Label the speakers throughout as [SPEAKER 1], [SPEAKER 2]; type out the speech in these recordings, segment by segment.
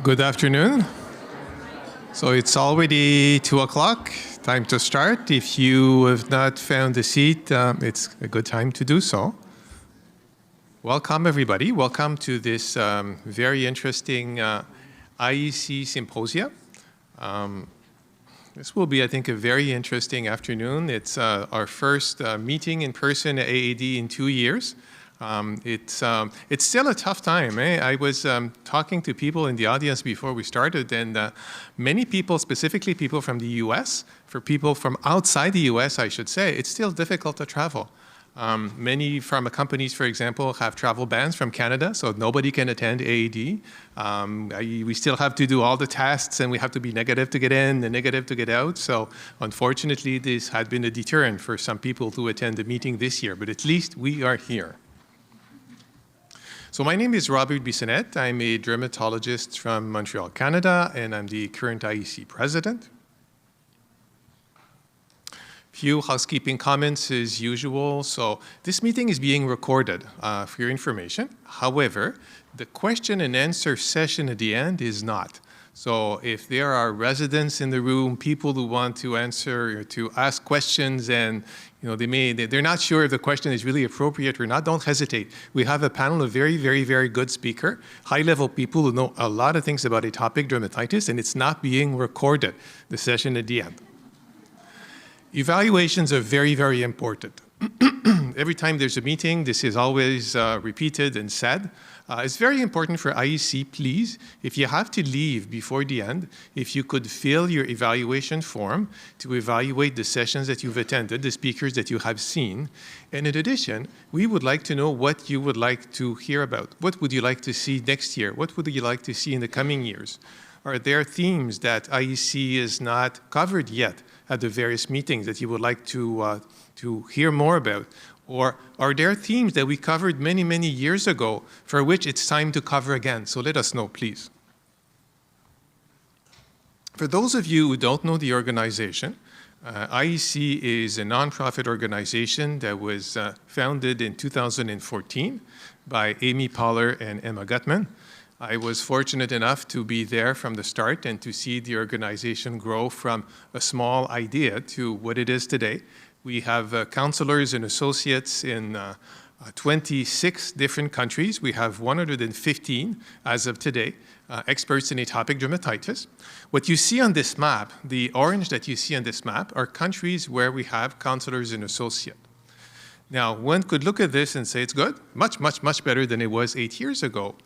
[SPEAKER 1] Good afternoon. So it's already 2 o'clock, time to start. If you have not found a seat, it's a good time to do so. Welcome everybody. Welcome to this very interesting IEC symposia. This will be, I think, a very interesting afternoon. It's our first meeting in person at AAD in 2 years. It's still a tough time. I was talking to people in the audience before we started, and many people, specifically people from the US, for people from outside the US, I should say, it's still difficult to travel. Many pharma companies, for example, have travel bans from Canada, so nobody can attend AAD. We still have to do all the tests, and we have to be negative to get in and negative to get out. So unfortunately, this had been a deterrent for some people to attend the meeting this year, but at least we are here. So my name is Robert Bissonnette. I'm a dermatologist from Montreal, Canada, and I'm the current IEC president. Few housekeeping comments as usual. So this meeting is being recorded for your information. However, the question and answer session at the end is not. So if there are residents in the room, people who want to answer or to ask questions, and they're not sure if the question is really appropriate or not, don't hesitate. We have a panel of very, very, very good speakers, high-level people who know a lot of things about atopic dermatitis, and it's not being recorded, the session at the end. Evaluations are very, very important. Every time there's a meeting, this is always repeated and said. It's very important for IEC, please, if you have to leave before the end, if you could fill your evaluation form to evaluate the sessions that you've attended, the speakers that you have seen. And in addition, we would like to know what you would like to hear about. What would you like to see next year? What would you like to see in the coming years? Are there themes that IEC is not covered yet at the various meetings that you would like to hear more about? Or are there themes that we covered many, many years ago for which it's time to cover again? So let us know, please. For those of you who don't know the organization, IEC is a nonprofit organization that was founded in 2014 by Amy Poller and Emma Gutman. I was fortunate enough to be there from the start and to see the organization grow from a small idea to what it is today. We have counselors and associates in 26 different countries. We have 115 as of today, experts in atopic dermatitis. What you see on this map, the orange that you see on this map, are countries where we have counselors and associates. Now, one could look at this and say it's good, much, much, much better than it was 8 years ago.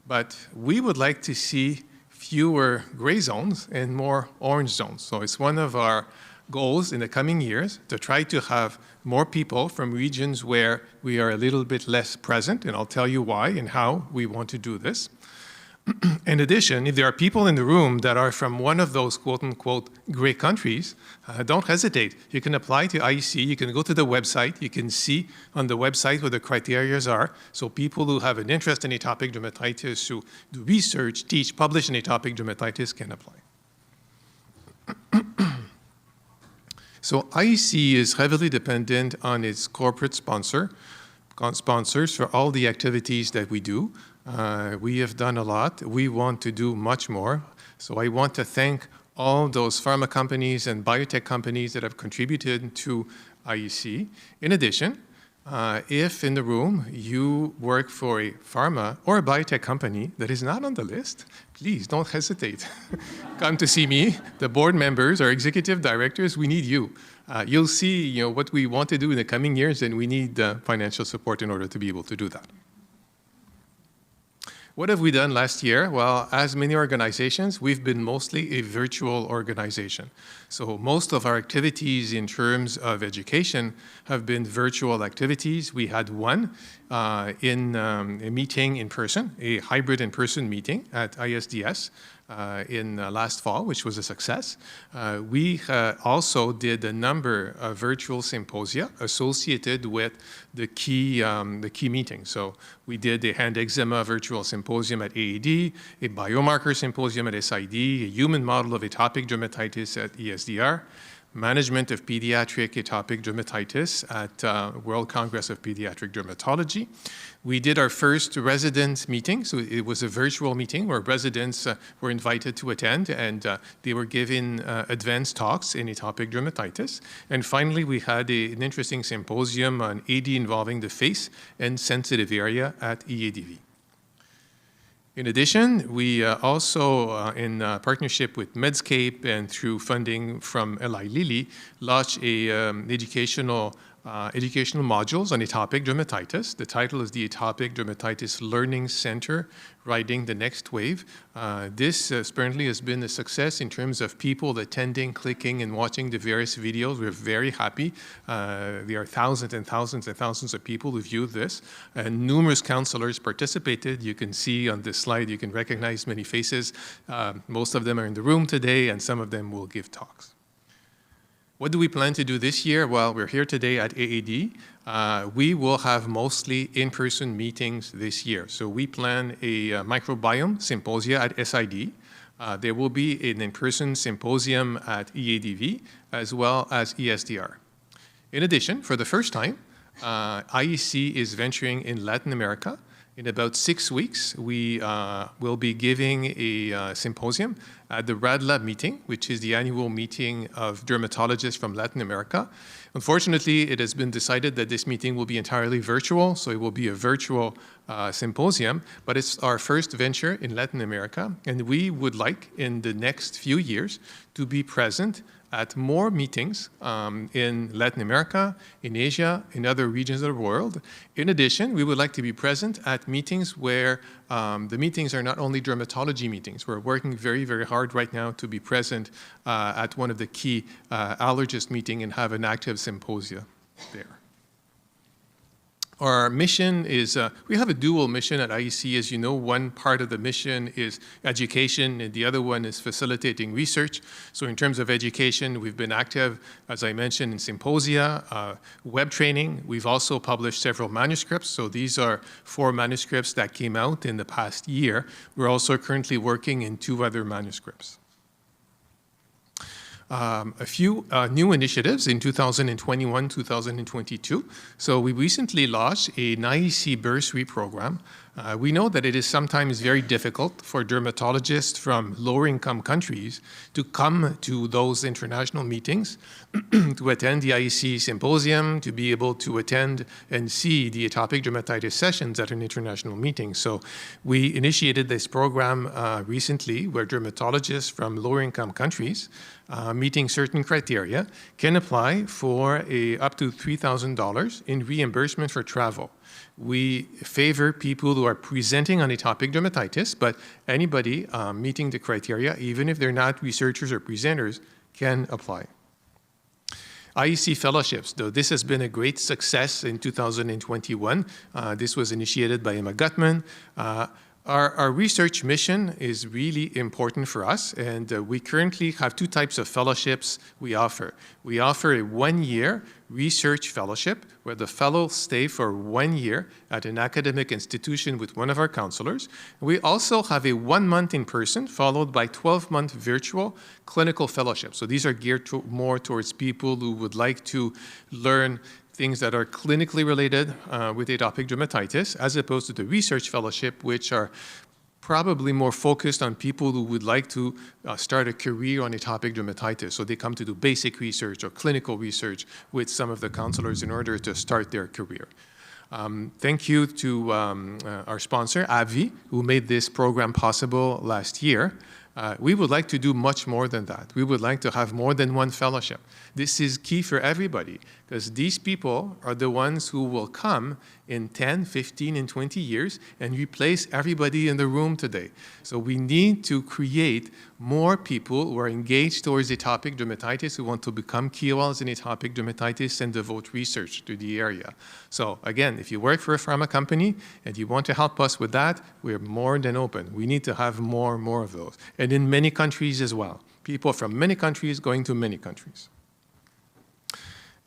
[SPEAKER 1] But we would like to see fewer gray zones and more orange zones. So it's one of our goals in the coming years to try to have more people from regions where we are a little bit less present, and I'll tell you why and how we want to do this. In addition, if there are people in the room that are from one of those quote-unquote gray countries, don't hesitate. You can apply to IEC, you can go to the website, you can see on the website what the criteria are, so people who have an interest in atopic dermatitis, who do research, teach, publish in atopic dermatitis can apply. So IEC is heavily dependent on its corporate sponsors for all the activities that we do. We have done a lot. We want to do much more. So I want to thank all those pharma companies and biotech companies that have contributed to IEC. In addition, if in the room you work for a pharma or a biotech company that is not on the list, please don't hesitate. Come to see me, the board members, our executive directors, we need you. You'll see what we want to do in the coming years, and we need financial support in order to be able to do that. What have we done last year? Well, as many organizations, we've been mostly a virtual organization. So most of our activities in terms of education have been virtual activities. We had one in a meeting in person, a hybrid in-person meeting at ISDS in last fall, which was a success. We also did a number of virtual symposia associated with the key meetings. So we did a hand eczema virtual symposium at AAD, a biomarker symposium at SID, a human model of atopic dermatitis at ESDR, Management of Pediatric Atopic Dermatitis at World Congress of Pediatric Dermatology. We did our first resident meeting, so it was a virtual meeting where residents were invited to attend, and they were given advanced talks in atopic dermatitis. And finally, we had an interesting symposium on AD involving the face and sensitive area at EADV. In addition, we also, in partnership with Medscape and through funding from Eli Lilly, launched a educational modules on atopic dermatitis. The title is the Atopic Dermatitis Learning Center, Riding the Next Wave. This apparently has been a success in terms of people attending, clicking, and watching the various videos. We're very happy. There are thousands and thousands and thousands of people who viewed this, and numerous counselors participated. You can see on this slide, you can recognize many faces. Most of them are in the room today, and some of them will give talks. What do we plan to do this year? Well, we're here today at AAD. We will have mostly in-person meetings this year. So we plan a microbiome symposia at SID. There will be an in-person symposium at EADV, as well as ESDR. In addition, for the first time, IEC is venturing in Latin America. In about 6 weeks, we will be giving a symposium at the RADLAB meeting, which is the annual meeting of dermatologists from Latin America. Unfortunately, it has been decided that this meeting will be entirely virtual, so it will be a virtual symposium, but it's our first venture in Latin America, and we would like, in the next few years, to be present at more meetings in Latin America, in Asia, in other regions of the world. In addition, we would like to be present at meetings where the meetings are not only dermatology meetings. We're working very, very hard right now to be present at one of the key allergist meetings and have an active symposia there. Our mission is, we have a dual mission at IEC. As you know, one part of the mission is education, and the other one is facilitating research. So in terms of education, we've been active, as I mentioned, in symposia, web training. We've also published several manuscripts. So these are 4 manuscripts that came out in the past year. We're also currently working in 2 other manuscripts. A few new initiatives in 2021, 2022. So we recently launched an IEC bursary program. We know that it is sometimes very difficult for dermatologists from lower-income countries to come to those international meetings, to attend the IEC symposium, to be able to attend and see the atopic dermatitis sessions at an international meeting. So we initiated this program recently where dermatologists from lower-income countries meeting certain criteria can apply for up to $3,000 in reimbursement for travel. We favor people who are presenting on atopic dermatitis, but anybody meeting the criteria, even if they're not researchers or presenters, can apply. IEC fellowships, though this has been a great success in 2021. This was initiated by Emma Gutman. Our research mission is really important for us, and we currently have 2 types of fellowships we offer. We offer a 1-year research fellowship where the fellows stay for 1 year at an academic institution with one of our counselors. We also have a 1-month in person followed by 12-month virtual clinical fellowship. So these are geared more towards people who would like to learn things that are clinically related with atopic dermatitis, as opposed to the research fellowship, which are probably more focused on people who would like to start a career on atopic dermatitis. So they come to do basic research or clinical research with some of the counselors in order to start their career. Thank you to our sponsor, AbbVie, who made this program possible last year. We would like to do much more than that. We would like to have more than 1 fellowship. This is key for everybody, because these people are the ones who will come in 10, 15, and 20 years and replace everybody in the room today. So we need to create more people who are engaged towards atopic dermatitis, who want to become KOLs in atopic dermatitis and devote research to the area. So again, if you work for a pharma company and you want to help us with that, we're more than open. We need to have more and more of those. And in many countries as well. People from many countries going to many countries.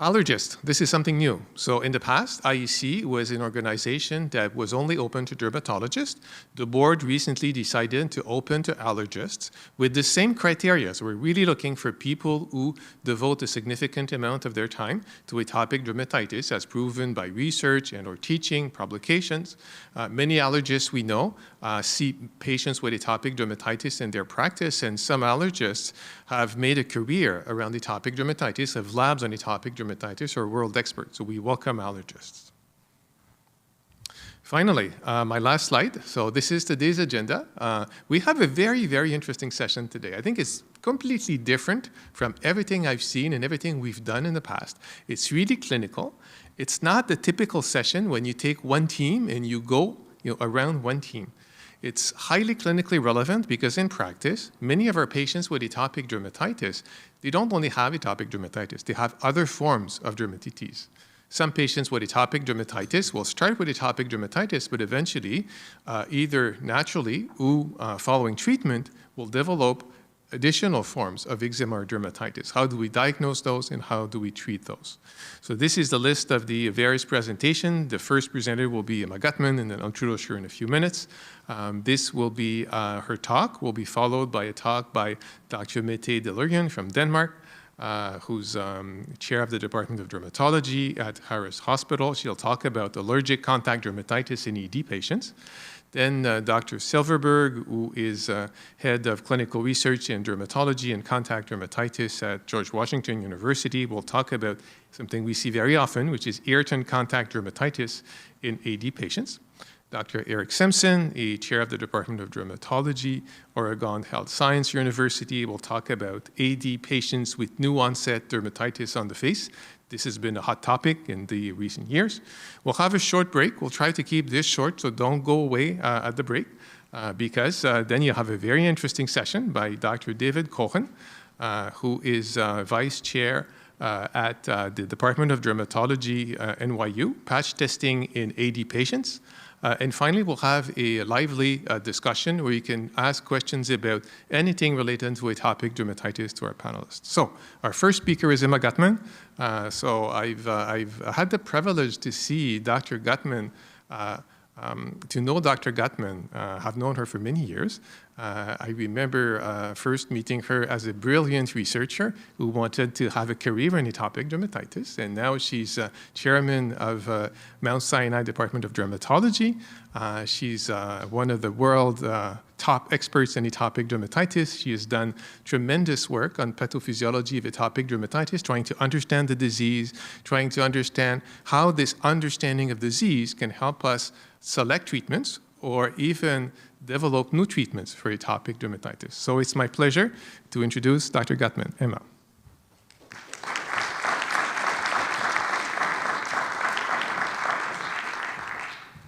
[SPEAKER 1] Allergists, this is something new. So in the past, IEC was an organization that was only open to dermatologists. The board recently decided to open to allergists with the same criteria. So we're really looking for people who devote a significant amount of their time to atopic dermatitis, as proven by research and or teaching, publications. Many allergists we know see patients with atopic dermatitis in their practice, and some allergists have made a career around atopic dermatitis, have labs on atopic dermatitis, or world experts. So we welcome allergists. Finally, my last slide. So this is today's agenda. We have a very, very interesting session today. I think it's completely different from everything I've seen and everything we've done in the past. It's really clinical. It's not the typical session when you take one team and you go around one team. It's highly clinically relevant because in practice, many of our patients with atopic dermatitis, they don't only have atopic dermatitis, they have other forms of dermatitis. Some patients with atopic dermatitis will start with atopic dermatitis, but eventually, either naturally or following treatment, will develop additional forms of eczema or dermatitis. How do we diagnose those and how do we treat those? So this is the list of the various presentations. The first presenter will be Emma Gutman, and then I'll introduce her in a few minutes. This will be her talk, will be followed by a talk by Dr. Mette Delurian from Denmark, who's chair of the Department of Dermatology at Harris Hospital. She'll talk about allergic contact dermatitis in ED patients. Then Dr. Silverberg, who is head of clinical research in dermatology and contact dermatitis at George Washington University, will talk about something we see very often, which is irritant contact dermatitis in AD patients. Dr. Eric Simpson, a chair of the Department of Dermatology, Oregon Health Science University, will talk about AD patients with new onset dermatitis on the face. This has been a hot topic in the recent years. We'll have a short break. We'll try to keep this short, so don't go away at the break, because then you have a very interesting session by Dr. David Cohen, who is vice chair at the Department of Dermatology, NYU, patch testing in AD patients. And finally, we'll have a lively discussion where you can ask questions about anything related to atopic dermatitis to our panelists. So our first speaker is Emma Gutman. So I've had the privilege to see Dr. Gutman, to know Dr. Gutman. I've known her for many years. I remember first meeting her as a brilliant researcher who wanted to have a career in atopic dermatitis, and now she's chairman of Mount Sinai Department of Dermatology. She's one of the world top experts in atopic dermatitis. She has done tremendous work on pathophysiology of atopic dermatitis, trying to understand the disease, trying to understand how this understanding of disease can help us select treatments or even develop new treatments for atopic dermatitis. So it's my pleasure to introduce Dr. Gutman. Emma.